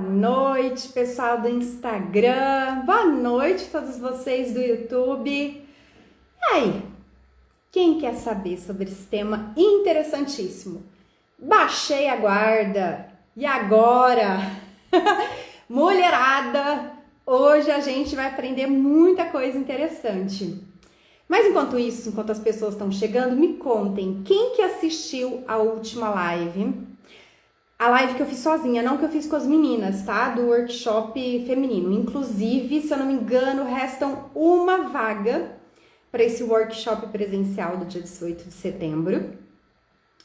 Boa noite, pessoal do Instagram. Boa noite a todos vocês do YouTube. E aí, quem quer saber sobre esse tema interessantíssimo? Baixei a guarda. E agora? Mulherada, hoje a gente vai aprender muita coisa interessante. Mas enquanto isso, enquanto as pessoas estão chegando, me contem, quem que assistiu a última live? A live que eu fiz sozinha, não que eu fiz com as meninas, tá? Do workshop feminino. Inclusive, se eu não me engano, restam uma vaga para esse workshop presencial do dia 18 de setembro.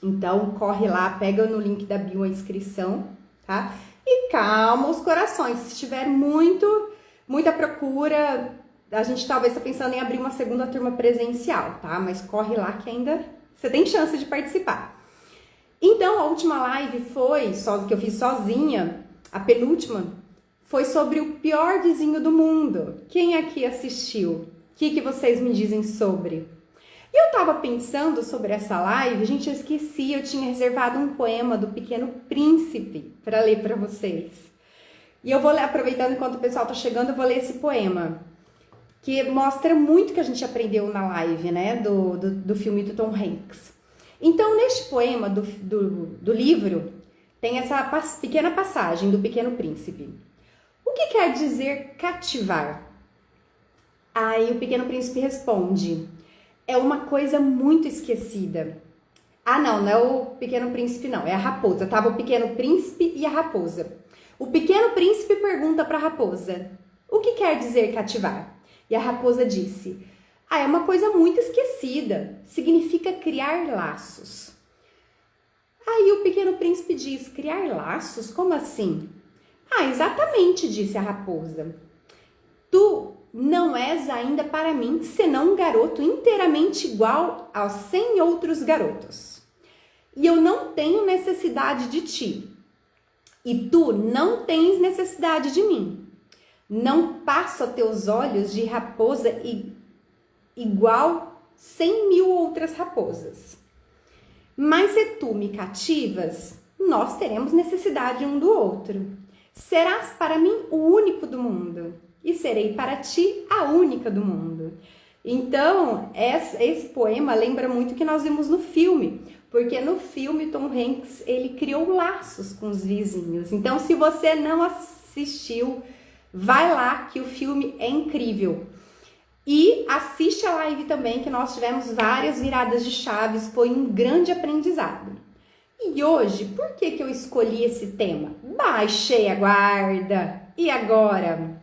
Então, corre lá, pega no link da bio a inscrição, tá? E calma os corações. Se tiver muita procura, a gente talvez está pensando em abrir uma segunda turma presencial, tá? Mas corre lá que ainda você tem chance de participar. Então, a última live que eu fiz sozinha, a penúltima, foi sobre o pior vizinho do mundo. Quem aqui assistiu? O que vocês me dizem sobre? E eu tava pensando sobre essa live, gente, eu esqueci, eu tinha reservado um poema do Pequeno Príncipe para ler para vocês. E eu vou ler, aproveitando enquanto o pessoal tá chegando, eu vou ler esse poema, que mostra muito que a gente aprendeu na live, né, do filme do Tom Hanks. Então, neste poema do livro, tem essa pequena passagem do Pequeno Príncipe. O que quer dizer cativar? Aí o Pequeno Príncipe responde, é uma coisa muito esquecida. Ah, não é o Pequeno Príncipe não, é a raposa. Tava o Pequeno Príncipe e a raposa. O Pequeno Príncipe pergunta para a raposa, o que quer dizer cativar? E a raposa disse, é uma coisa muito esquecida, significa criar laços. Aí o Pequeno Príncipe diz, criar laços? Como assim? Exatamente, disse a raposa. Tu não és ainda para mim, senão um garoto inteiramente igual aos 100 outros garotos. E eu não tenho necessidade de ti. E tu não tens necessidade de mim. Não passo a teus olhos de raposa igual 100.000 outras raposas. Mas se tu me cativas, nós teremos necessidade um do outro. Serás para mim o único do mundo, e serei para ti a única do mundo. Então, esse poema lembra muito o que nós vimos no filme, porque no filme Tom Hanks, ele criou laços com os vizinhos. Então, se você não assistiu, vai lá que o filme é incrível. E assiste a live também, que nós tivemos várias viradas de chaves, foi um grande aprendizado. E hoje, por que eu escolhi esse tema? Baixei a guarda. E agora?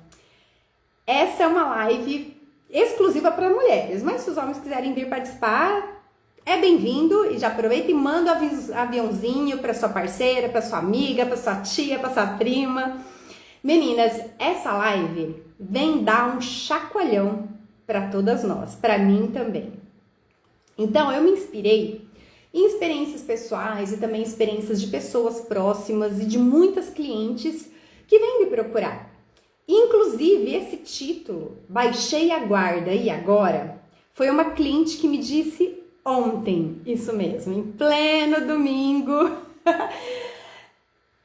Essa é uma live exclusiva para mulheres, mas se os homens quiserem vir participar, é bem-vindo. E já aproveita e manda um aviãozinho para sua parceira, para sua amiga, para sua tia, para sua prima. Meninas, essa live vem dar um chacoalhão para todas nós, para mim também. Então, eu me inspirei em experiências pessoais e também experiências de pessoas próximas e de muitas clientes que vêm me procurar. Inclusive, esse título, Baixei a Guarda e Agora, foi uma cliente que me disse ontem, isso mesmo, em pleno domingo.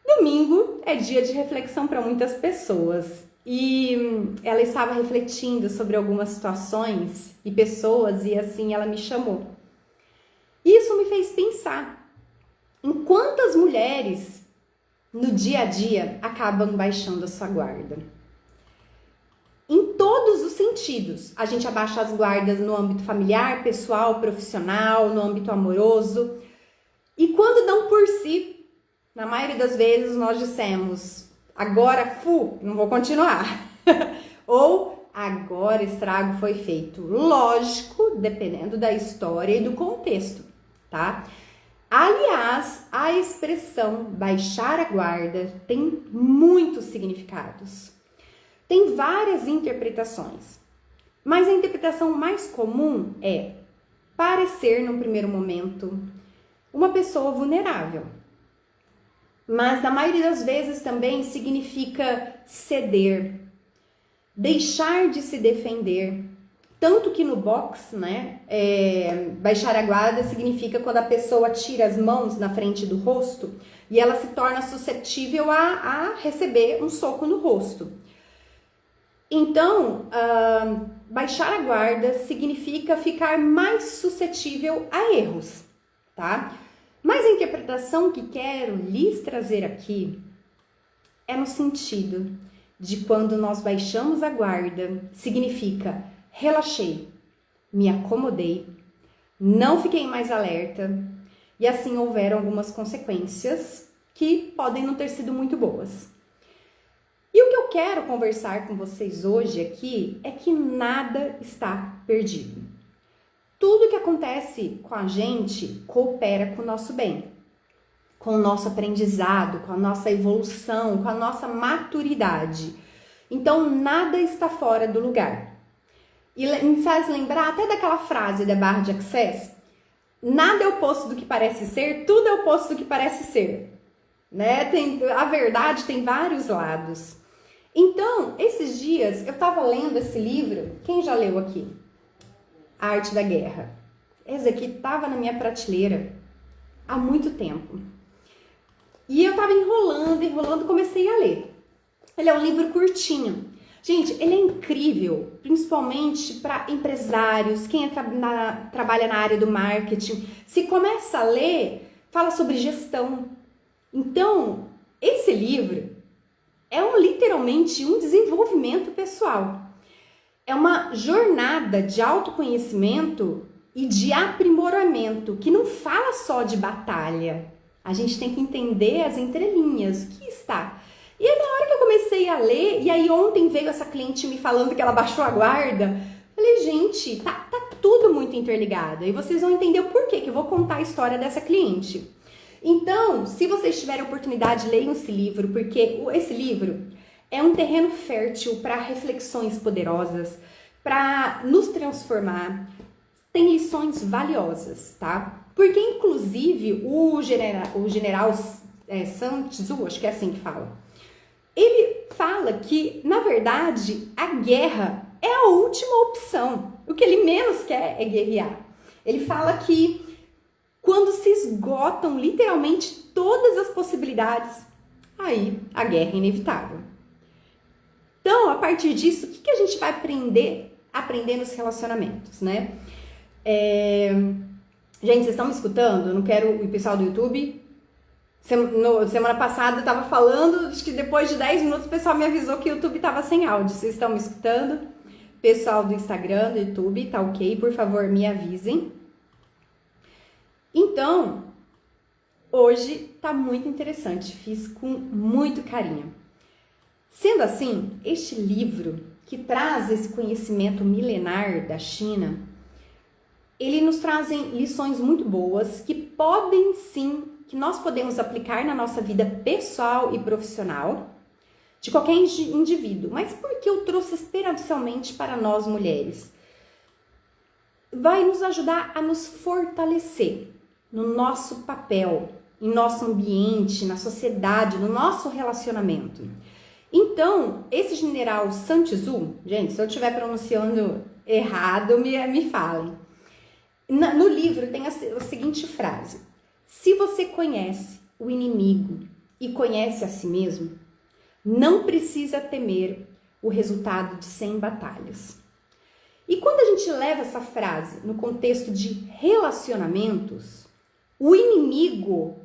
Domingo é dia de reflexão para muitas pessoas. E ela estava refletindo sobre algumas situações e pessoas e assim ela me chamou. Isso me fez pensar em quantas mulheres no dia a dia acabam baixando a sua guarda. Em todos os sentidos. A gente abaixa as guardas no âmbito familiar, pessoal, profissional, no âmbito amoroso. E quando dão por si, na maioria das vezes nós dissemos, agora, não vou continuar. Ou, agora estrago foi feito. Lógico, dependendo da história e do contexto, tá? Aliás, a expressão baixar a guarda tem muitos significados. Tem várias interpretações. Mas a interpretação mais comum é parecer, num primeiro momento, uma pessoa vulnerável. Mas na maioria das vezes também significa ceder, deixar de se defender. Tanto que no boxe, né, baixar a guarda significa quando a pessoa tira as mãos na frente do rosto e ela se torna suscetível a receber um soco no rosto. Então, baixar a guarda significa ficar mais suscetível a erros, tá? Mas a interpretação que quero lhes trazer aqui é no sentido de quando nós baixamos a guarda, significa relaxei, me acomodei, não fiquei mais alerta e assim houveram algumas consequências que podem não ter sido muito boas. E o que eu quero conversar com vocês hoje aqui é que nada está perdido. Tudo que acontece com a gente coopera com o nosso bem, com o nosso aprendizado, com a nossa evolução, com a nossa maturidade. Então, nada está fora do lugar. E me faz lembrar até daquela frase da barra de Access: nada é oposto do que parece ser, tudo é oposto do que parece ser. Né? A verdade tem vários lados. Então, esses dias, eu estava lendo esse livro. Quem já leu aqui? A Arte da Guerra. Esse aqui estava na minha prateleira há muito tempo. E eu estava enrolando, comecei a ler. Ele é um livro curtinho. Gente, ele é incrível, principalmente para empresários, quem trabalha na área do marketing. Se começa a ler, fala sobre gestão. Então, esse livro é literalmente um desenvolvimento pessoal. É uma jornada de autoconhecimento e de aprimoramento, que não fala só de batalha. A gente tem que entender as entrelinhas, o que está. E aí, na hora que eu comecei a ler, e aí ontem veio essa cliente me falando que ela baixou a guarda, falei, gente, tá tudo muito interligado. E vocês vão entender o porquê que eu vou contar a história dessa cliente. Então, se vocês tiverem oportunidade, leiam esse livro, porque esse livro é um terreno fértil para reflexões poderosas, para nos transformar. Tem lições valiosas, tá? Porque, inclusive, o general Sun Tzu, acho que é assim que fala, ele fala que, na verdade, a guerra é a última opção. O que ele menos quer é guerrear. Ele fala que quando se esgotam literalmente todas as possibilidades, aí a guerra é inevitável. Então, a partir disso, o que a gente vai aprender nos relacionamentos, né? Gente, vocês estão me escutando? Eu não quero o pessoal do YouTube. Semana passada eu tava falando, acho que depois de 10 minutos o pessoal me avisou que o YouTube tava sem áudio. Vocês estão me escutando? Pessoal do Instagram, do YouTube, tá ok? Por favor, me avisem. Então, hoje tá muito interessante, fiz com muito carinho. Sendo assim, este livro que traz esse conhecimento milenar da China, ele nos traz lições muito boas que nós podemos aplicar na nossa vida pessoal e profissional de qualquer indivíduo. Mas por que eu trouxe especialmente para nós mulheres? Vai nos ajudar a nos fortalecer no nosso papel, em nosso ambiente, na sociedade, no nosso relacionamento. Então, esse general Sun Tzu, gente, se eu estiver pronunciando errado, me falem. No livro tem a seguinte frase: se você conhece o inimigo e conhece a si mesmo, não precisa temer o resultado de 100 batalhas. E quando a gente leva essa frase no contexto de relacionamentos, o inimigo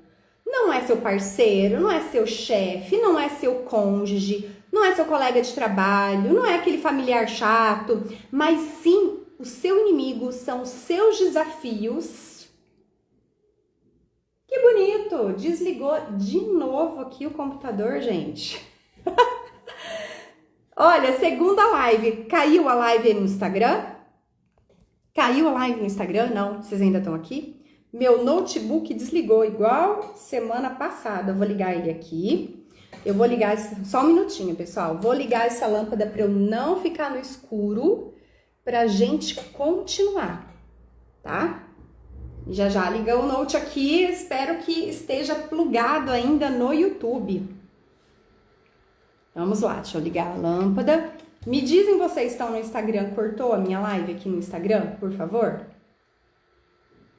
não é seu parceiro, não é seu chefe, não é seu cônjuge, não é seu colega de trabalho, não é aquele familiar chato, mas sim o seu inimigo são os seus desafios. Que bonito! Desligou de novo aqui o computador, gente. Olha, segunda live. Caiu a live aí no Instagram? Caiu a live no Instagram? Não, vocês ainda estão aqui? Meu notebook desligou igual semana passada. Eu vou ligar ele aqui. Eu vou ligar, só um minutinho, pessoal. Vou ligar essa lâmpada para eu não ficar no escuro, pra gente continuar, tá? Já liga o note aqui, espero que esteja plugado ainda no YouTube. Vamos lá, deixa eu ligar a lâmpada. Me dizem vocês estão no Instagram, cortou a minha live aqui no Instagram, por favor?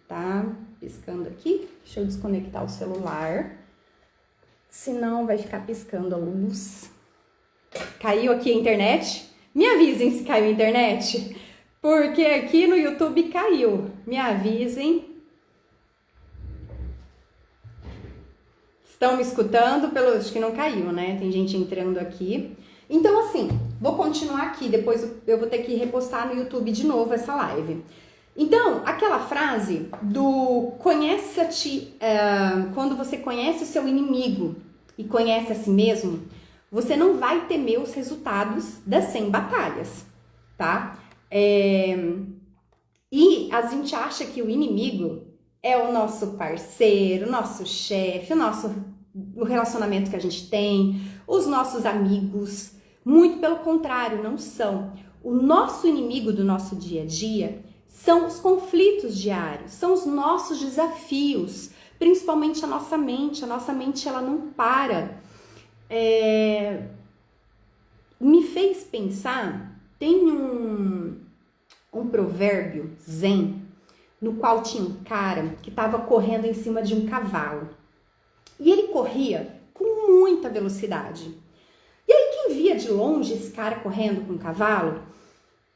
Tá, piscando aqui. Deixa eu desconectar o celular. senão vai ficar piscando a luz. Caiu aqui a internet? Me avisem se caiu a internet, porque aqui no YouTube caiu. Me avisem. Estão me escutando? Acho que não caiu, né? Tem gente entrando aqui. Então, assim, vou continuar aqui. Depois eu vou ter que repostar no YouTube de novo essa live. Então, aquela frase do conhece-te, quando você conhece o seu inimigo e conhece a si mesmo, você não vai temer os resultados das 100 batalhas, tá? E a gente acha que o inimigo é o nosso parceiro, o nosso chefe, o relacionamento que a gente tem, os nossos amigos. Muito pelo contrário, não são. O nosso inimigo do nosso dia a dia são os conflitos diários, são os nossos desafios, principalmente a nossa mente. A nossa mente, ela não para. Me fez pensar, tem um provérbio zen, no qual tinha um cara que estava correndo em cima de um cavalo. E ele corria com muita velocidade. E aí quem via de longe esse cara correndo com um cavalo,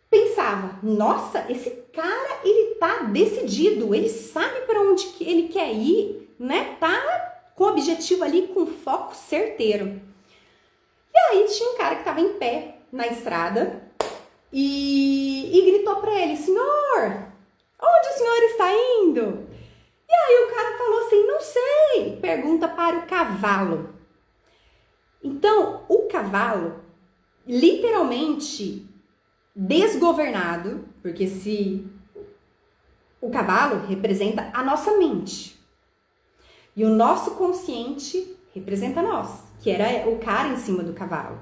pensava, nossa, esse cara, ele tá decidido, ele sabe para onde que ele quer ir, né? Tá com o objetivo ali, com foco certeiro. E aí tinha um cara que estava em pé na estrada e gritou para ele, senhor, onde o senhor está indo? E aí o cara falou assim, não sei, pergunta para o cavalo. Então, o cavalo, literalmente desgovernado, porque o cavalo representa a nossa mente e o nosso consciente representa nós, que era o cara em cima do cavalo.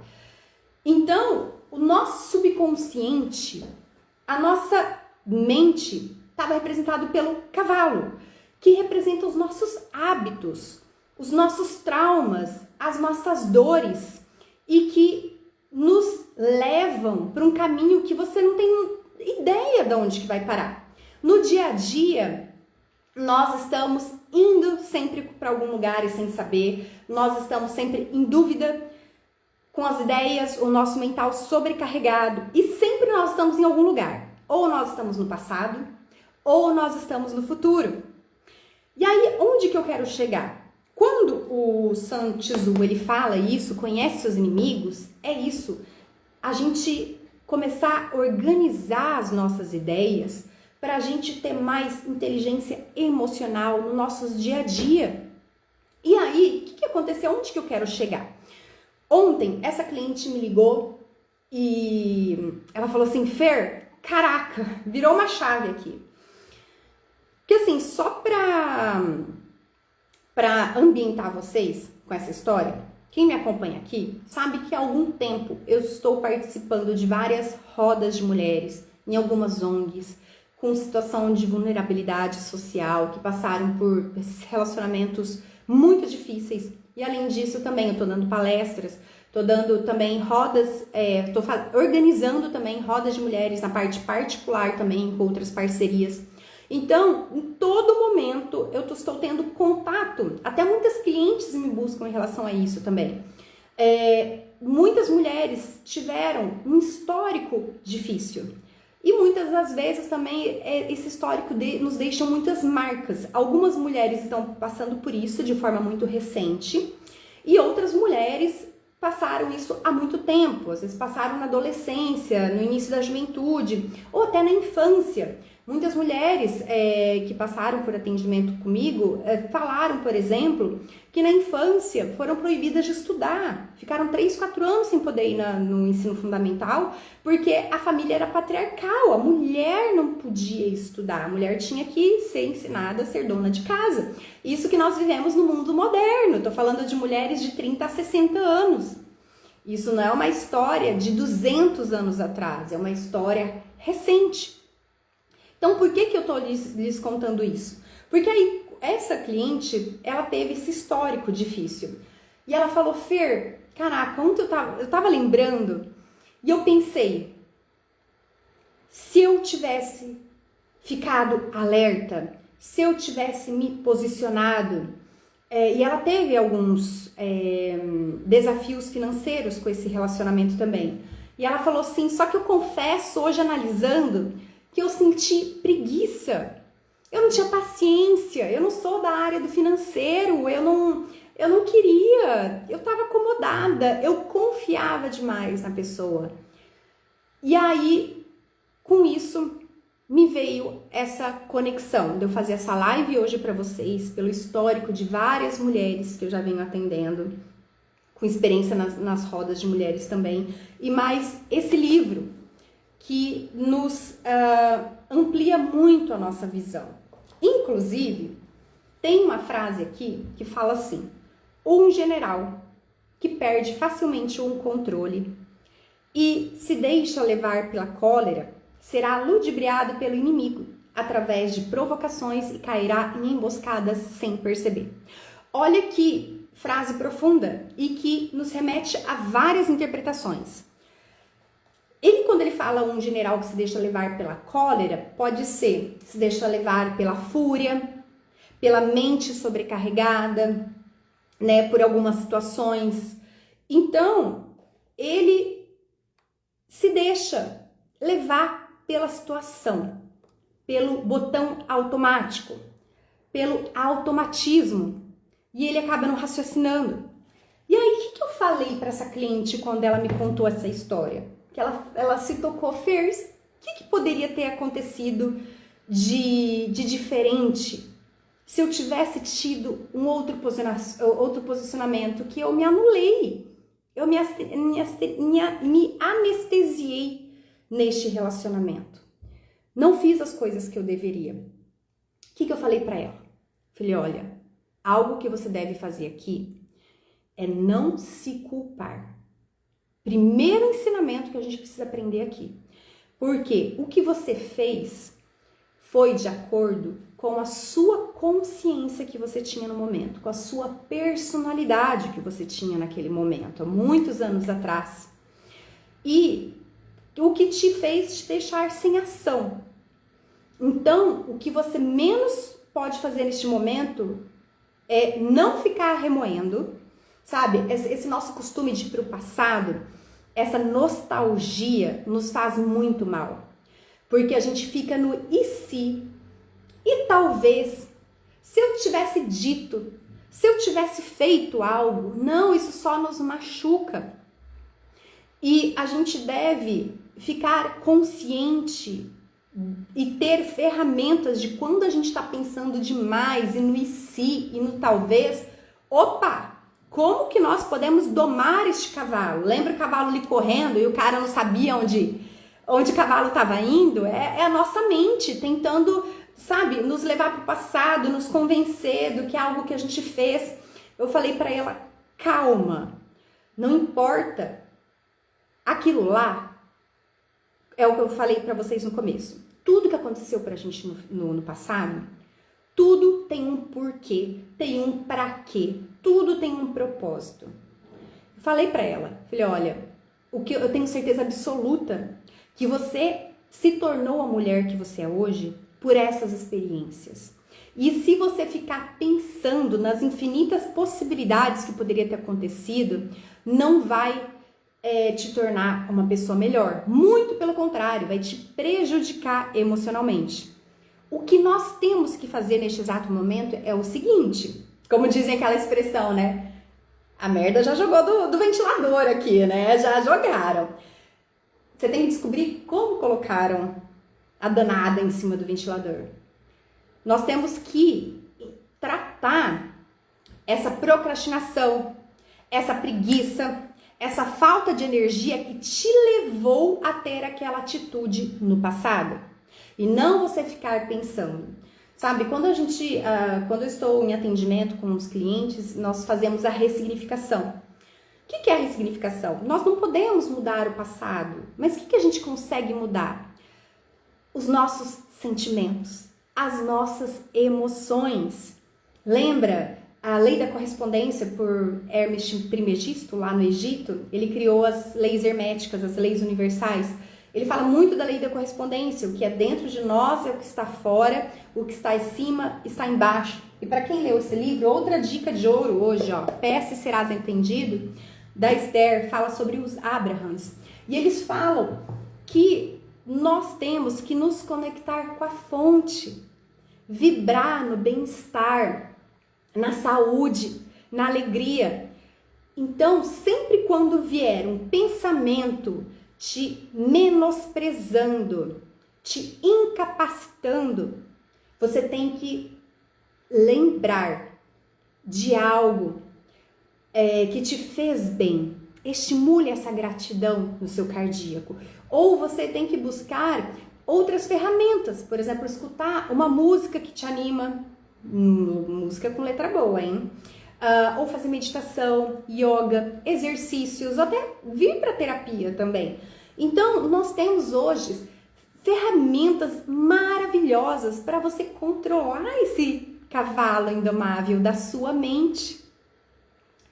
Então, o nosso subconsciente, a nossa mente estava representado pelo cavalo, que representa os nossos hábitos, os nossos traumas, as nossas dores e que nos levam para um caminho que você não tem ideia de onde que vai parar. No dia a dia, nós estamos indo sempre para algum lugar e sem saber, nós estamos sempre em dúvida, com as ideias, o nosso mental sobrecarregado e sempre nós estamos em algum lugar. Ou nós estamos no passado, ou nós estamos no futuro. E aí, onde que eu quero chegar? Quando o Sun Tzu, ele fala isso, conhece seus inimigos, é isso. A gente começar a organizar as nossas ideias para a gente ter mais inteligência emocional no nosso dia a dia. E aí, o que aconteceu? Onde que eu quero chegar? Ontem, essa cliente me ligou e ela falou assim, Fer, caraca, virou uma chave aqui. Porque assim, só para ambientar vocês com essa história, quem me acompanha aqui sabe que há algum tempo eu estou participando de várias rodas de mulheres, em algumas ONGs, com situação de vulnerabilidade social, que passaram por relacionamentos muito difíceis. E além disso também eu estou dando palestras, estou dando também rodas, estou organizando também rodas de mulheres na parte particular também, com outras parcerias. Então, em todo momento, eu estou tendo contato, até muitas clientes me buscam em relação a isso também. Muitas mulheres tiveram um histórico difícil e muitas das vezes também esse histórico nos deixa muitas marcas. Algumas mulheres estão passando por isso de forma muito recente e outras mulheres passaram isso há muito tempo, às vezes passaram na adolescência, no início da juventude ou até na infância. Muitas mulheres que passaram por atendimento comigo falaram, por exemplo, que na infância foram proibidas de estudar. Ficaram 3, 4 anos sem poder ir no ensino fundamental, porque a família era patriarcal, a mulher não podia estudar, a mulher tinha que ser ensinada a ser dona de casa. Isso que nós vivemos no mundo moderno, estou falando de mulheres de 30 a 60 anos. Isso não é uma história de 200 anos atrás, é uma história recente. Então, por que eu estou lhes contando isso? Porque aí, essa cliente, ela teve esse histórico difícil. E ela falou, Fer, caraca, ontem eu tava lembrando e eu pensei, se eu tivesse ficado alerta, se eu tivesse me posicionado, E ela teve alguns desafios financeiros com esse relacionamento também. E ela falou assim, só que eu confesso, hoje analisando, que eu senti preguiça. Eu não tinha paciência, eu não sou da área do financeiro, eu não queria, eu estava acomodada, eu confiava demais na pessoa. E aí, com isso, me veio essa conexão de eu fazer essa live hoje para vocês, pelo histórico de várias mulheres que eu já venho atendendo, com experiência nas rodas de mulheres também, e mais esse livro, que nos amplia muito a nossa visão. Inclusive, tem uma frase aqui que fala assim, um general que perde facilmente o controle e se deixa levar pela cólera, será ludibriado pelo inimigo, através de provocações e cairá em emboscadas sem perceber. Olha que frase profunda e que nos remete a várias interpretações. Quando ele fala um general que se deixa levar pela cólera, pode ser se deixa levar pela fúria, pela mente sobrecarregada, né, por algumas situações. Então, ele se deixa levar pela situação, pelo botão automático, pelo automatismo, e ele acaba não raciocinando. E aí, o que eu falei para essa cliente quando ela me contou essa história? Que ela se tocou, Fers, o que poderia ter acontecido de diferente se eu tivesse tido um outro posicionamento, que eu me anulei, eu me anestesiei neste relacionamento. Não fiz as coisas que eu deveria. O que eu falei para ela? Falei, olha, algo que você deve fazer aqui é não se culpar. Primeiro ensinamento que a gente precisa aprender aqui. Porque o que você fez foi de acordo com a sua consciência que você tinha no momento, com a sua personalidade que você tinha naquele momento, há muitos anos atrás. E o que te fez te deixar sem ação. Então, o que você menos pode fazer neste momento é não ficar remoendo, sabe? Esse nosso costume de ir para o passado, essa nostalgia nos faz muito mal. Porque a gente fica no e se. E talvez, se eu tivesse dito, se eu tivesse feito algo, não, isso só nos machuca. E a gente deve ficar consciente e ter ferramentas de quando a gente está pensando demais e no e se e no talvez, opa, como que nós podemos domar este cavalo? Lembra o cavalo ali correndo e o cara não sabia onde o cavalo estava indo? É a nossa mente tentando, sabe, nos levar para o passado, nos convencer do que é algo que a gente fez. Eu falei para ela, calma, não importa. Aquilo lá é o que eu falei para vocês no começo. Tudo que aconteceu pra gente no passado, tudo tem um porquê, tem um pra quê, tudo tem um propósito. Falei pra ela, falei, olha, o que eu tenho certeza absoluta que você se tornou a mulher que você é hoje por essas experiências. E se você ficar pensando nas infinitas possibilidades que poderia ter acontecido, não vai te tornar uma pessoa melhor. Muito pelo contrário, vai te prejudicar emocionalmente. O que nós temos que fazer neste exato momento é o seguinte, como dizem aquela expressão, né? A merda já jogou do ventilador aqui, né? Já jogaram. Você tem que descobrir como colocaram a danada em cima do ventilador. Nós temos que tratar essa procrastinação, essa preguiça, essa falta de energia que te levou a ter aquela atitude no passado. E não você ficar pensando. Sabe, quando eu estou em atendimento com os clientes, nós fazemos a ressignificação. O que é a ressignificação? Nós não podemos mudar o passado, mas o que a gente consegue mudar? Os nossos sentimentos, as nossas emoções. Lembra a lei da correspondência por Hermes Trismegisto, lá no Egito? Ele criou as leis herméticas, as leis universais. Ele fala muito da lei da correspondência, o que é dentro de nós é o que está fora, o que está em cima está embaixo. E para quem leu esse livro, outra dica de ouro hoje, ó, peça e serás entendido, da Esther, fala sobre os Abrahams. E eles falam que nós temos que nos conectar com a fonte, vibrar no bem-estar, na saúde, na alegria. Então, sempre quando vier um pensamento te menosprezando, te incapacitando, você tem que lembrar de algo que te fez bem. Estimule essa gratidão no seu cardíaco. Ou você tem que buscar outras ferramentas, por exemplo, escutar uma música que te anima, música com letra boa, hein? Ou fazer meditação, yoga, exercícios, ou até vir para terapia também. Então, nós temos hoje ferramentas maravilhosas para você controlar esse cavalo indomável da sua mente,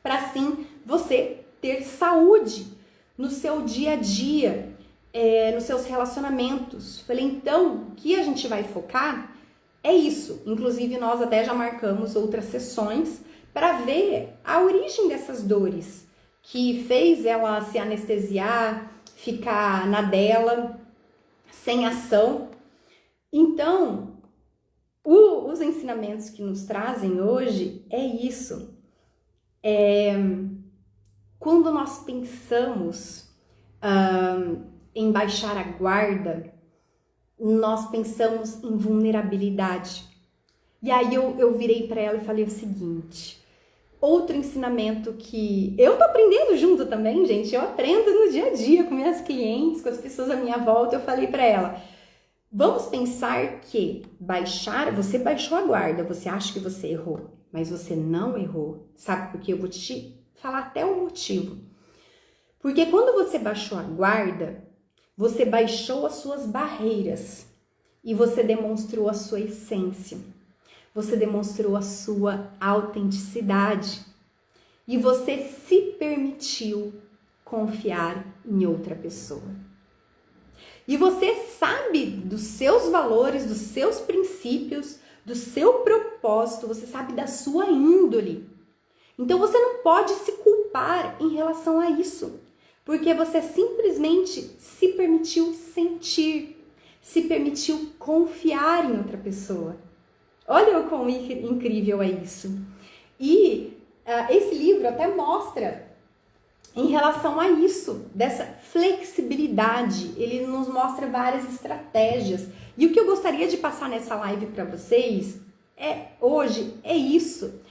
para assim você ter saúde no seu dia a dia, nos seus relacionamentos. Falei, então, o que a gente vai focar é isso. Inclusive, nós até já marcamos outras sessões para ver a origem dessas dores que fez ela se anestesiar, ficar na dela, sem ação. Então, os ensinamentos que nos trazem hoje é isso. Quando nós pensamos em baixar a guarda, nós pensamos em vulnerabilidade. E aí eu virei para ela e falei o seguinte: outro ensinamento que eu tô aprendendo junto também, gente, eu aprendo no dia a dia com minhas clientes, com as pessoas à minha volta. Eu falei para ela: vamos pensar que você baixou a guarda, você acha que você errou, mas você não errou. Sabe por quê? Eu vou te falar até o motivo. Porque quando você baixou a guarda, você baixou as suas barreiras e você demonstrou a sua essência. Você demonstrou a sua autenticidade e você se permitiu confiar em outra pessoa. E você sabe dos seus valores, dos seus princípios, do seu propósito, você sabe da sua índole. Então você não pode se culpar em relação a isso, porque você simplesmente se permitiu sentir, se permitiu confiar em outra pessoa. Olha o quão incrível é isso. E esse livro até mostra em relação a isso, dessa flexibilidade. Ele nos mostra várias estratégias. E o que eu gostaria de passar nessa live para vocês hoje é isso.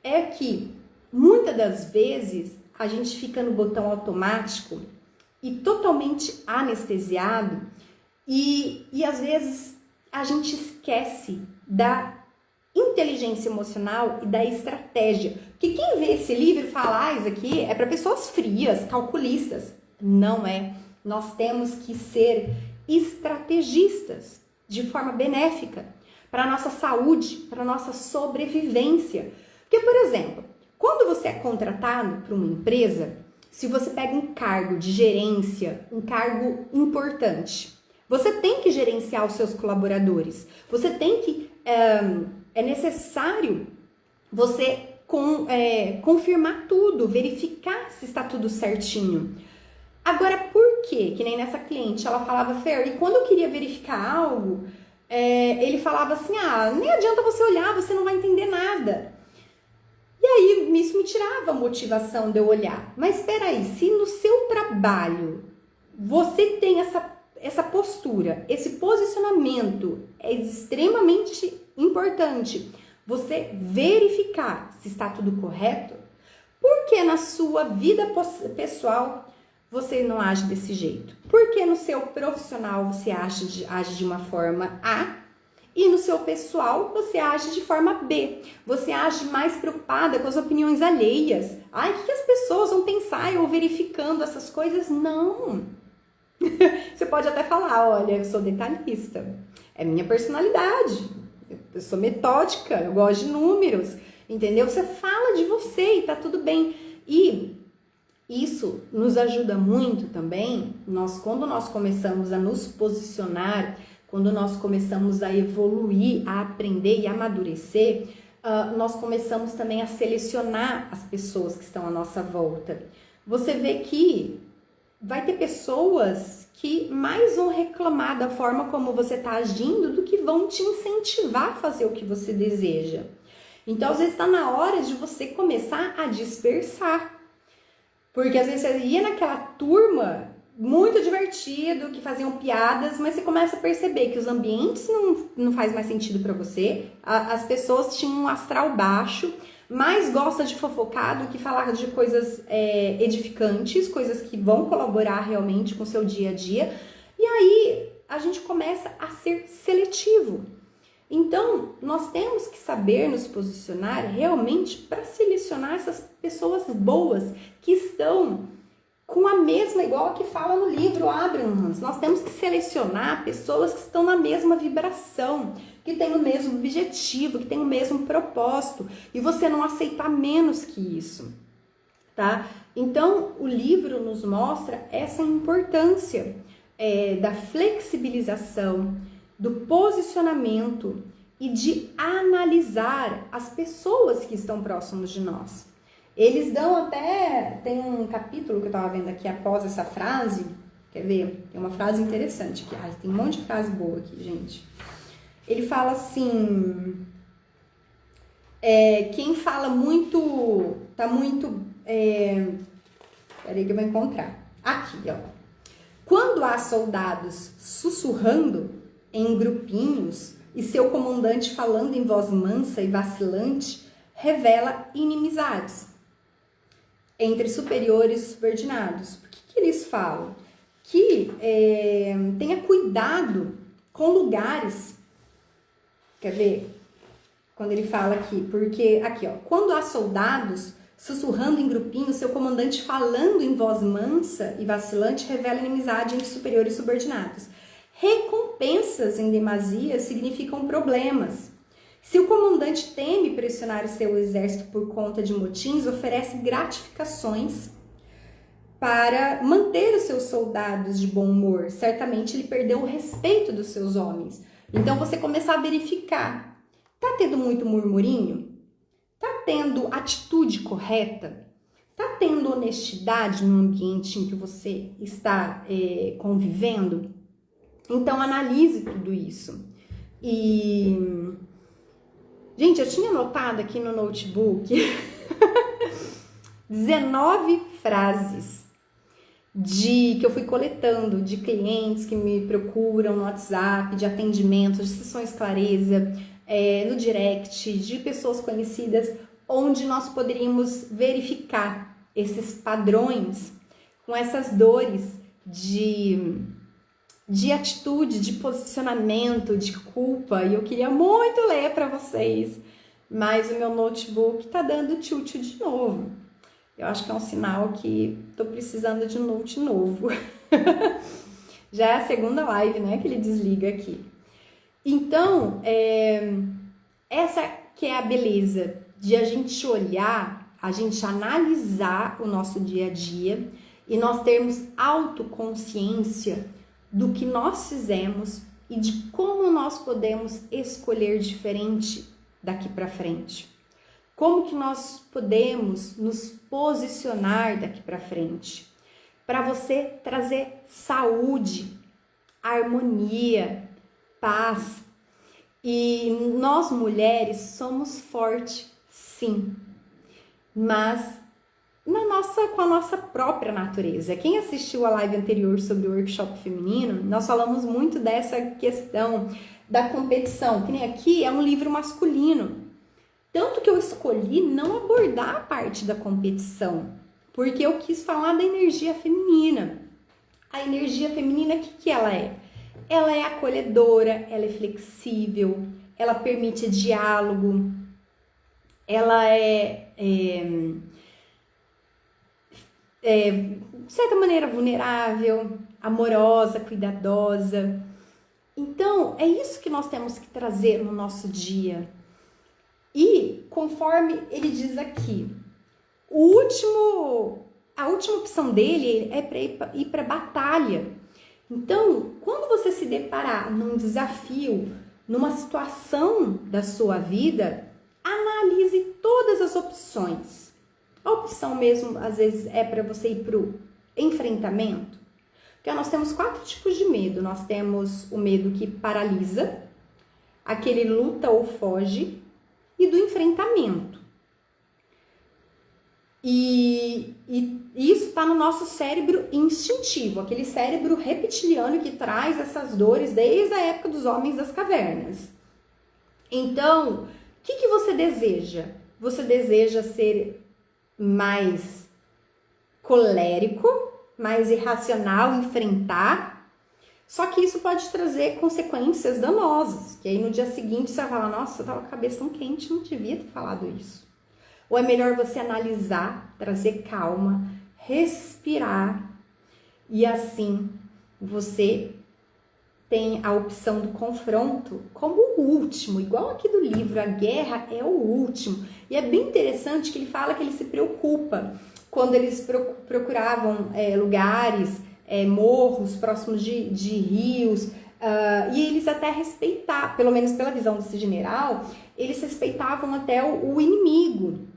É que muitas das vezes a gente fica no botão automático e totalmente anestesiado e às vezes a gente esquece da inteligência emocional e da estratégia. Porque quem vê esse livro fala, isso aqui é para pessoas frias, calculistas. Não é. Nós temos que ser estrategistas de forma benéfica para a nossa saúde, para a nossa sobrevivência. Porque, por exemplo, quando você é contratado para uma empresa, se você pega um cargo de gerência, um cargo importante, você tem que gerenciar os seus colaboradores. Você tem que... é necessário você confirmar tudo, verificar se está tudo certinho. Agora, por quê? Que nem nessa cliente, ela falava, Fer, e quando eu queria verificar algo, ele falava assim, nem adianta você olhar, você não vai entender nada. E aí, isso me tirava a motivação de eu olhar. Mas espera aí, se no seu trabalho você tem essa postura, esse posicionamento é extremamente importante, você verificar se está tudo correto, porque na sua vida pessoal você não age desse jeito? Porque no seu profissional você age de uma forma A e no seu pessoal você age de forma B. Você age mais preocupada com as opiniões alheias. O que as pessoas vão pensar eu verificando essas coisas? Não. Você pode até falar, olha, eu sou detalhista. É minha personalidade. Eu sou metódica, eu gosto de números. Entendeu? Você fala de você e tá tudo bem. E Isso nos ajuda muito também, quando nós começamos a nos posicionar, quando nós começamos a evoluir, a aprender e a amadurecer, nós começamos também a selecionar as pessoas que estão à nossa volta. Você vê que vai ter pessoas que mais vão reclamar da forma como você está agindo do que vão te incentivar a fazer o que você deseja. Então, às vezes, está na hora de você começar a dispersar. Porque, às vezes, você ia naquela turma muito divertido, que faziam piadas, mas você começa a perceber que os ambientes não faz mais sentido para você, as pessoas tinham um astral baixo, mais gosta de fofocar do que falar de coisas edificantes, coisas que vão colaborar realmente com o seu dia a dia, e aí a gente começa a ser seletivo. Então, nós temos que saber nos posicionar realmente para selecionar essas pessoas boas que estão com a mesma, igual que fala no livro Abraham. Nós temos que selecionar pessoas que estão na mesma vibração, que têm o mesmo objetivo, que têm o mesmo propósito, e você não aceitar menos que isso, tá? Então, o livro nos mostra essa importância da flexibilização, do posicionamento e de analisar as pessoas que estão próximas de nós. Eles dão até, tem um capítulo que eu estava vendo aqui após essa frase, quer ver? Tem uma frase interessante aqui, tem um monte de frase boa aqui, gente. Ele fala assim, quem fala muito, peraí que eu vou encontrar. Aqui, ó. Quando há soldados sussurrando em grupinhos e seu comandante falando em voz mansa e vacilante, revela inimizades entre superiores e subordinados. Por que eles falam? Que tenha cuidado com lugares. Quer ver? Quando ele fala aqui, porque aqui, ó, quando há soldados sussurrando em grupinhos, seu comandante falando em voz mansa e vacilante revela inimizade entre superiores e subordinados. Recompensas em demasia significam problemas. Se o comandante teme pressionar o seu exército por conta de motins, oferece gratificações para manter os seus soldados de bom humor. Certamente ele perdeu o respeito dos seus homens. Então você começar a verificar, tá tendo muito murmurinho? Tá tendo atitude correta? Tá tendo honestidade no ambiente em que você está convivendo? Então analise tudo isso. E gente, eu tinha anotado aqui no notebook 19 frases que eu fui coletando de clientes que me procuram no WhatsApp, de atendimentos, de sessões clareza, no direct, de pessoas conhecidas, onde nós poderíamos verificar esses padrões com essas dores de atitude, de posicionamento, de culpa, e eu queria muito ler para vocês, mas o meu notebook tá dando tilt de novo. Eu acho que é um sinal que tô precisando de um note novo. Já é a segunda live, né, que ele desliga aqui. Então, essa que é a beleza de a gente olhar, a gente analisar o nosso dia a dia e nós termos autoconsciência do que nós fizemos e de como nós podemos escolher diferente daqui para frente. Como que nós podemos nos posicionar daqui para frente? Para você trazer saúde, harmonia, paz. E nós mulheres somos fortes, sim, mas com a nossa própria natureza. Quem assistiu a live anterior sobre o workshop feminino, nós falamos muito dessa questão da competição, que nem aqui é um livro masculino. Tanto que eu escolhi não abordar a parte da competição, porque eu quis falar da energia feminina. A energia feminina, o que ela é? Ela é acolhedora, ela é flexível, ela permite diálogo, ela de certa maneira, vulnerável, amorosa, cuidadosa. Então, é isso que nós temos que trazer no nosso dia. E, conforme ele diz aqui, a última opção dele é para ir para batalha. Então, quando você se deparar num desafio, numa situação da sua vida, analise todas as opções. A opção mesmo, às vezes, é para você ir para o enfrentamento. Porque nós temos 4 tipos de medo. Nós temos o medo que paralisa, aquele luta ou foge, e do enfrentamento. E isso está no nosso cérebro instintivo, aquele cérebro reptiliano que traz essas dores desde a época dos homens das cavernas. Então, o que você deseja? Você deseja ser mais colérico, mais irracional, enfrentar? Só que isso pode trazer consequências danosas, que aí no dia seguinte você vai falar, nossa, eu tava com a cabeça tão quente, não devia ter falado isso. Ou é melhor você analisar, trazer calma, respirar e assim você tem a opção do confronto como o último, igual aqui do livro, a guerra é o último. E é bem interessante que ele fala que ele se preocupa quando eles procuravam lugares, morros próximos de rios, e eles até respeitavam, pelo menos pela visão desse general, eles respeitavam até o inimigo.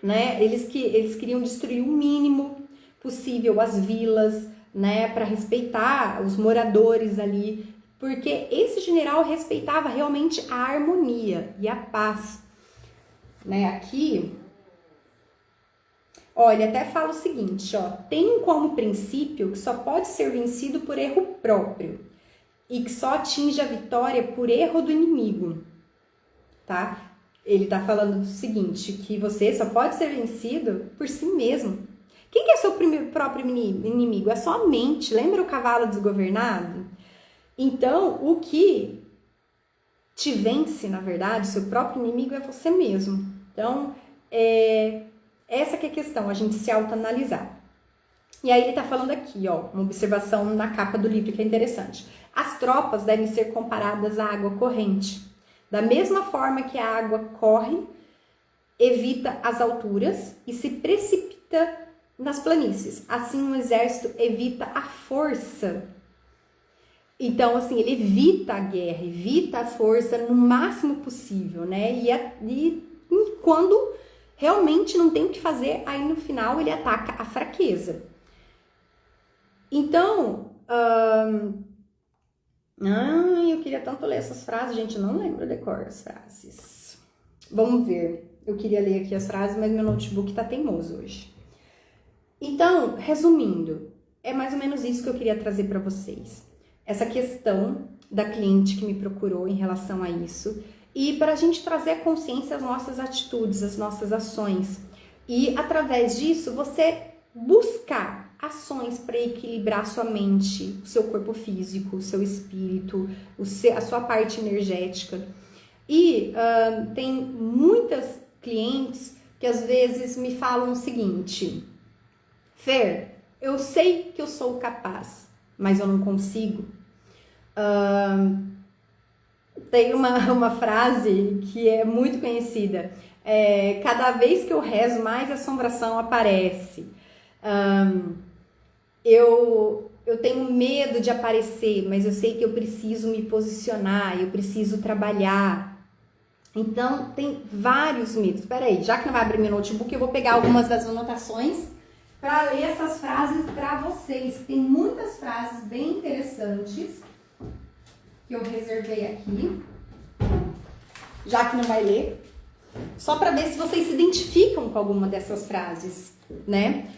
Né? Eles queriam destruir o mínimo possível as vilas, né, para respeitar os moradores ali, porque esse general respeitava realmente a harmonia e a paz, né? Aqui, olha, até fala o seguinte, ó, tem como princípio que só pode ser vencido por erro próprio e que só atinge a vitória por erro do inimigo, tá? Ele tá falando o seguinte, que você só pode ser vencido por si mesmo. Quem que é seu próprio inimigo? É só a mente. Lembra o cavalo desgovernado? Então, o que te vence, na verdade, seu próprio inimigo é você mesmo. Então, essa que é a questão, a gente se autoanalisar. E aí ele tá falando aqui, ó, uma observação na capa do livro que é interessante. As tropas devem ser comparadas à água corrente. Da mesma forma que a água corre, evita as alturas e se precipita nas planícies. Assim, um exército evita a força. Então, assim, ele evita a guerra, evita a força no máximo possível, né? E quando realmente não tem o que fazer, aí no final ele ataca a fraqueza. Então, eu queria tanto ler essas frases, gente, eu não lembro decor as frases. Vamos ver, eu queria ler aqui as frases, mas meu notebook tá teimoso hoje. Então, resumindo, é mais ou menos isso que eu queria trazer para vocês. Essa questão da cliente que me procurou em relação a isso e para a gente trazer a consciência às nossas atitudes, às nossas ações. E através disso, você buscar ações para equilibrar sua mente, o seu corpo físico, o seu espírito, a sua parte energética. E tem muitas clientes que às vezes me falam o seguinte: Fer, eu sei que eu sou capaz, mas eu não consigo. Tem uma frase que é muito conhecida. Cada vez que eu rezo, mais assombração aparece. Eu tenho medo de aparecer, mas eu sei que eu preciso me posicionar, eu preciso trabalhar. Então, tem vários medos. Espera aí, já que não vai abrir meu notebook, eu vou pegar algumas das anotações para ler essas frases para vocês. Tem muitas frases bem interessantes que eu reservei aqui, já que não vai ler, só para ver se vocês se identificam com alguma dessas frases, né?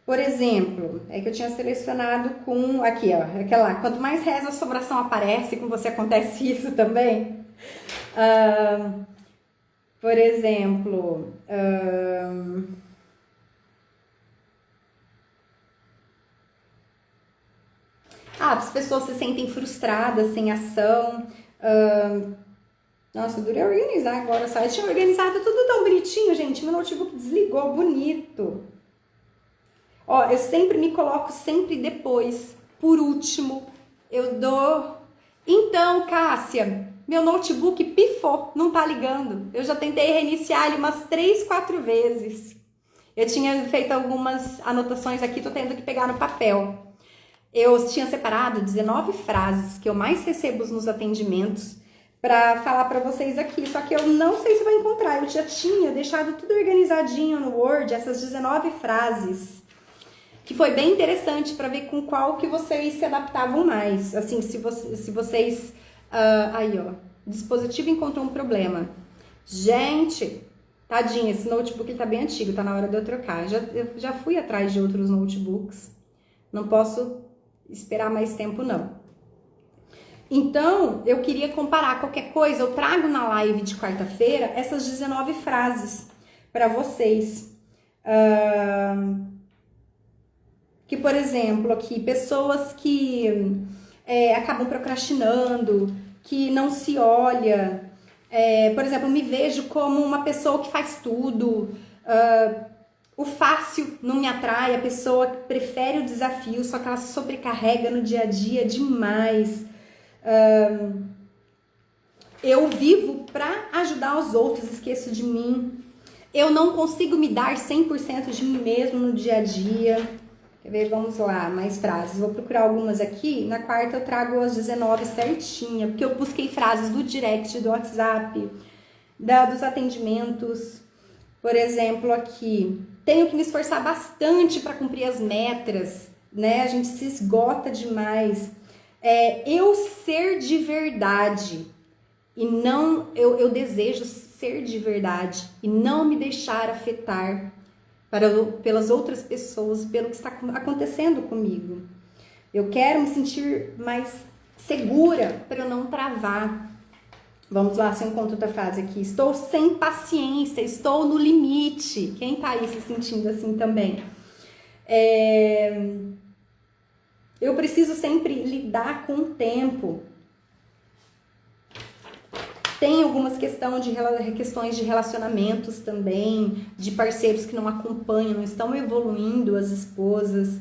Por exemplo, é que eu tinha selecionado com, aqui ó, aquela, quanto mais reza, assombração aparece, com você acontece isso também. Por exemplo, as pessoas se sentem frustradas, sem ação. Nossa, dura organizar agora, só eu tinha organizado tudo tão bonitinho, gente. Meu notebook desligou, bonito. Ó, eu sempre me coloco sempre depois, por último. Eu dou... Então, Cássia, meu notebook pifou, não tá ligando. Eu já tentei reiniciar ele umas 3, 4 vezes. Eu tinha feito algumas anotações aqui, tô tendo que pegar no papel. Eu tinha separado 19 frases que eu mais recebo nos atendimentos para falar para vocês aqui, só que eu não sei se vai encontrar. Eu já tinha deixado tudo organizadinho no Word, essas 19 frases, que foi bem interessante para ver com qual que vocês se adaptavam mais. Assim, se vocês... aí, ó. Dispositivo encontrou um problema. Gente, tadinho, esse notebook ele tá bem antigo, tá na hora de eu trocar. Eu já fui atrás de outros notebooks. Não posso esperar mais tempo, não. Então, eu queria comparar qualquer coisa. Eu trago na live de quarta-feira essas 19 frases para vocês. Que, por exemplo, aqui, pessoas que acabam procrastinando, que não se olha. Por exemplo, me vejo como uma pessoa que faz tudo. O fácil não me atrai, a pessoa prefere o desafio, só que ela se sobrecarrega no dia a dia demais. Eu vivo para ajudar os outros, esqueço de mim. Eu não consigo me dar 100% de mim mesmo no dia a dia. Quer ver? Vamos lá, mais frases. Vou procurar algumas aqui. Na quarta eu trago as 19 certinha, porque eu busquei frases do direct, do WhatsApp, dos atendimentos. Por exemplo, aqui, tenho que me esforçar bastante para cumprir as metas, né? A gente se esgota demais. Eu ser de verdade e não, eu desejo ser de verdade e não me deixar afetar pelas outras pessoas, pelo que está acontecendo comigo. Eu quero me sentir mais segura para eu não travar. Vamos lá, se eu encontro outra frase aqui. Estou sem paciência, estou no limite. Quem tá aí se sentindo assim também? Eu preciso sempre lidar com o tempo. Tem algumas questões de relacionamentos também, de parceiros que não acompanham, não estão evoluindo as esposas.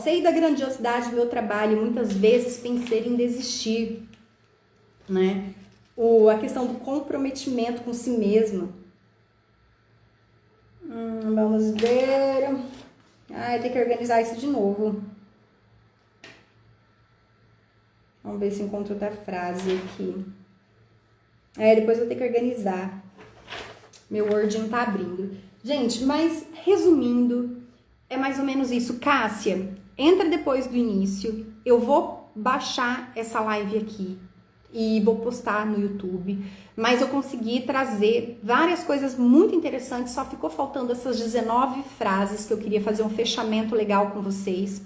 Sei da grandiosidade do meu trabalho e muitas vezes pensei em desistir, né? A questão do comprometimento com si mesma. Vamos ver. Tem que organizar isso de novo. Vamos ver se encontro outra frase aqui. Depois eu vou ter que organizar. Meu Word não tá abrindo. Gente, mas resumindo, é mais ou menos isso. Cássia, entra depois do início. Eu vou baixar essa live aqui e vou postar no YouTube. Mas eu consegui trazer várias coisas muito interessantes. Só ficou faltando essas 19 frases que eu queria fazer um fechamento legal com vocês.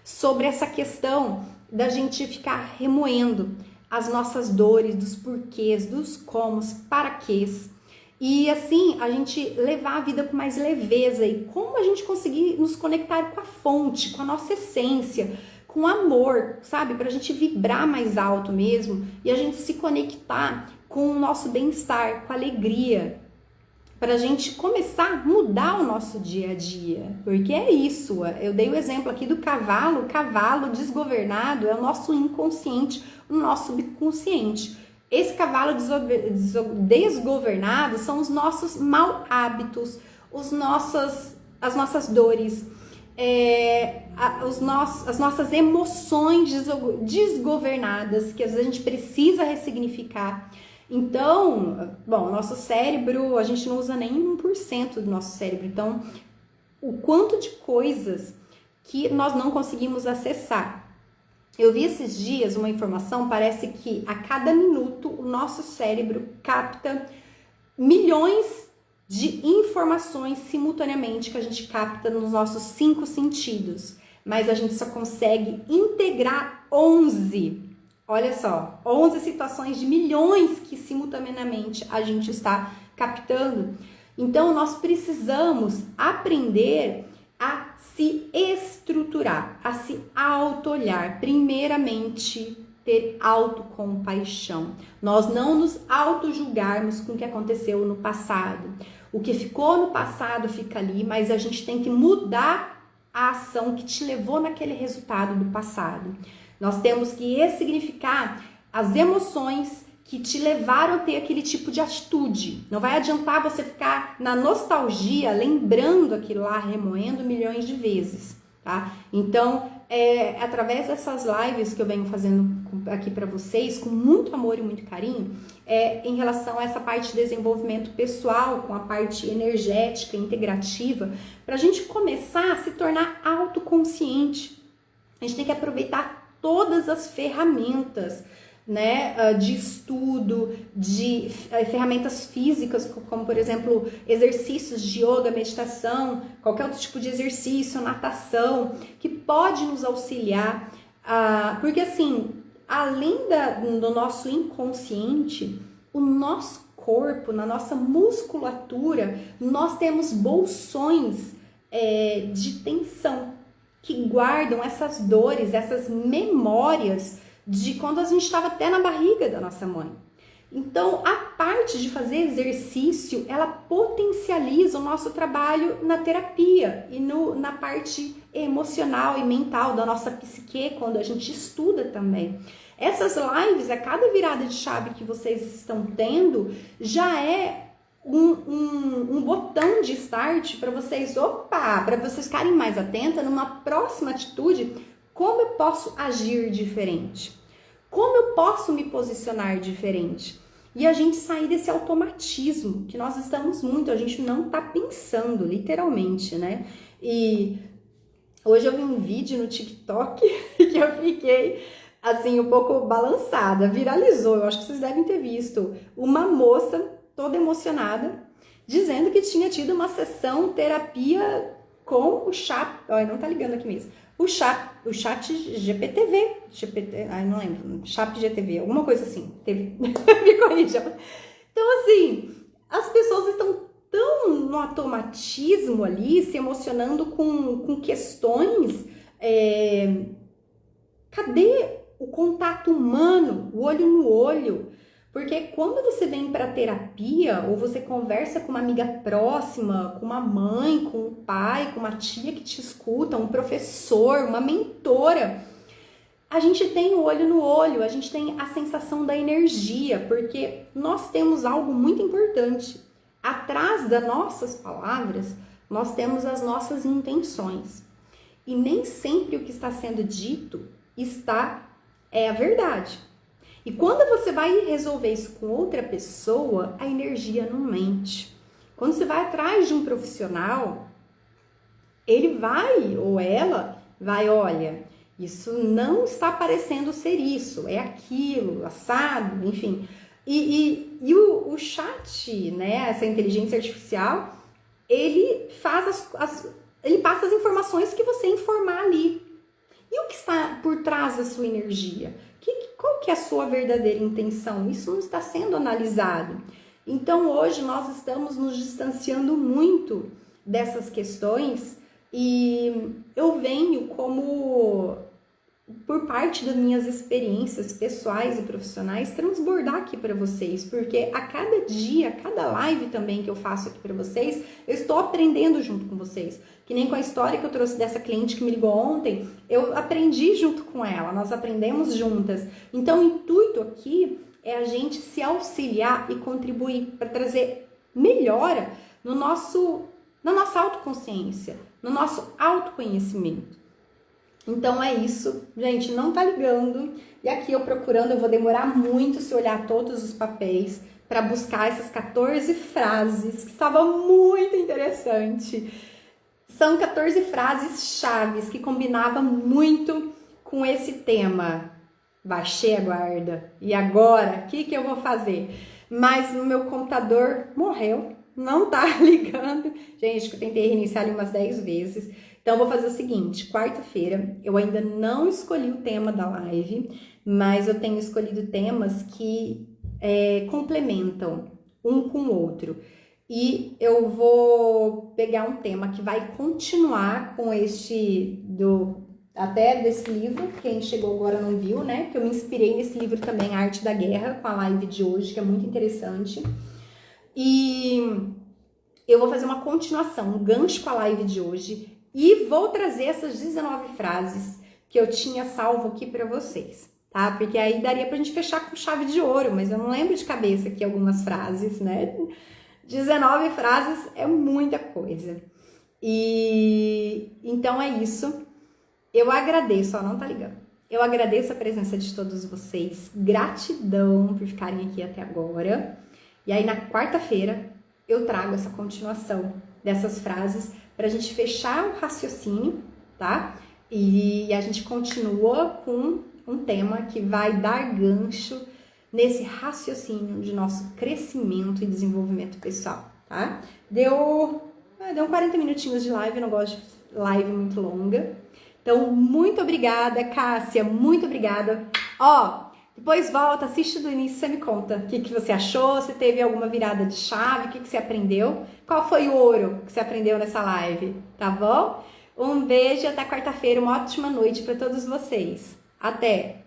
Sobre essa questão da gente ficar remoendo as nossas dores, dos porquês, dos comos, para quês. E assim, a gente levar a vida com mais leveza e como a gente conseguir nos conectar com a fonte, com a nossa essência, com amor, sabe? Pra gente vibrar mais alto mesmo e a gente se conectar com o nosso bem-estar, com a alegria. Pra gente começar a mudar o nosso dia a dia. Porque é isso, eu dei o exemplo aqui do cavalo. O cavalo desgovernado é o nosso inconsciente, o nosso subconsciente. Esse cavalo desgovernado são os nossos mau hábitos, as nossas dores, as nossas emoções desgovernadas, que às vezes a gente precisa ressignificar. Então, nosso cérebro, a gente não usa nem 1% do nosso cérebro. Então, o quanto de coisas que nós não conseguimos acessar. Eu vi esses dias uma informação, parece que a cada minuto o nosso cérebro capta milhões de informações simultaneamente que a gente capta nos nossos 5 sentidos. Mas a gente só consegue integrar 11. Olha só, 11 situações de milhões que simultaneamente a gente está captando. Então, nós precisamos aprender a se estruturar, a se auto-olhar. Primeiramente, ter autocompaixão. Nós não nos auto-julgarmos com o que aconteceu no passado. O que ficou no passado fica ali, mas a gente tem que mudar a ação que te levou naquele resultado do passado. Nós temos que ressignificar as emoções que te levaram a ter aquele tipo de atitude. Não vai adiantar você ficar na nostalgia, lembrando aquilo lá, remoendo milhões de vezes, tá? Então, através dessas lives que eu venho fazendo aqui para vocês, com muito amor e muito carinho, em relação a essa parte de desenvolvimento pessoal, com a parte energética, integrativa, para a gente começar a se tornar autoconsciente. A gente tem que aproveitar todas as ferramentas, né, de estudo, de ferramentas físicas, como por exemplo exercícios de yoga, meditação, qualquer outro tipo de exercício, natação, que pode nos auxiliar, porque assim, além do nosso inconsciente, o nosso corpo, na nossa musculatura, nós temos bolsões de tensão que guardam essas dores, essas memórias de quando a gente estava até na barriga da nossa mãe. Então, a parte de fazer exercício, ela potencializa o nosso trabalho na terapia e na parte emocional e mental da nossa psique, quando a gente estuda também. Essas lives, a cada virada de chave que vocês estão tendo, já é um botão de start para vocês, para vocês ficarem mais atentas numa próxima atitude. Como eu posso agir diferente? Como eu posso me posicionar diferente? E a gente sair desse automatismo que nós estamos muito, a gente não tá pensando, literalmente, né? E hoje eu vi um vídeo no TikTok que eu fiquei, assim, um pouco balançada, viralizou, eu acho que vocês devem ter visto, uma moça toda emocionada, dizendo que tinha tido uma sessão terapia com o chat, olha, não tá ligando aqui mesmo, o chat GPTV, não lembro, chat GTV, alguma coisa assim, me corrijam. Então, assim, as pessoas estão tão no automatismo ali, se emocionando com questões, cadê o contato humano, o olho no olho? Porque quando você vem para terapia, ou você conversa com uma amiga próxima, com uma mãe, com um pai, com uma tia que te escuta, um professor, uma mentora, a gente tem o olho no olho, a gente tem a sensação da energia, porque nós temos algo muito importante. Atrás das nossas palavras, nós temos as nossas intenções. E nem sempre o que está sendo dito é a verdade. E quando você vai resolver isso com outra pessoa, a energia não mente. Quando você vai atrás de um profissional, ele vai, ou ela vai, olha, isso não está parecendo ser isso, é aquilo, assado, enfim. E o chat, né, essa inteligência artificial, ele ele passa as informações que você informar ali. E o que está por trás da sua energia? Qual que é a sua verdadeira intenção? Isso não está sendo analisado. Então, hoje, nós estamos nos distanciando muito dessas questões e eu venho por parte das minhas experiências pessoais e profissionais, transbordar aqui para vocês, porque a cada dia, a cada live também que eu faço aqui para vocês, eu estou aprendendo junto com vocês. Que nem com a história que eu trouxe dessa cliente que me ligou ontem, eu aprendi junto com ela, nós aprendemos juntas. Então, o intuito aqui é a gente se auxiliar e contribuir para trazer melhora na nossa autoconsciência, no nosso autoconhecimento. Então é isso, gente, não tá ligando. E aqui eu procurando, eu vou demorar muito se olhar todos os papéis para buscar essas 14 frases, que estava muito interessante. São 14 frases chaves que combinavam muito com esse tema. Baixei a guarda. E agora, o que eu vou fazer? Mas o meu computador morreu, não tá ligando. Gente, eu tentei reiniciar ele umas 10 vezes. Então, eu vou fazer o seguinte, quarta-feira, eu ainda não escolhi o tema da live, mas eu tenho escolhido temas que complementam um com o outro. E eu vou pegar um tema que vai continuar com até desse livro, quem chegou agora não viu, né? Que eu me inspirei nesse livro também, A Arte da Guerra, com a live de hoje, que é muito interessante. E eu vou fazer uma continuação, um gancho com a live de hoje, e vou trazer essas 19 frases que eu tinha salvo aqui para vocês, tá? Porque aí daria pra gente fechar com chave de ouro, mas eu não lembro de cabeça aqui algumas frases, né? 19 frases é muita coisa. E então é isso. Eu agradeço, ó, não tá ligando. Eu agradeço a presença de todos vocês. Gratidão por ficarem aqui até agora. E aí na quarta-feira eu trago essa continuação dessas frases pra gente fechar o raciocínio, tá? E a gente continua com um tema que vai dar gancho nesse raciocínio de nosso crescimento e desenvolvimento pessoal, tá? Deu 40 minutinhos de live, eu não gosto de live muito longa. Então, muito obrigada, Cássia, muito obrigada. Ó, depois volta, assiste do início e você me conta o que você achou, se teve alguma virada de chave, o que você aprendeu, qual foi o ouro que você aprendeu nessa live, tá bom? Um beijo, até quarta-feira, uma ótima noite para todos vocês. Até!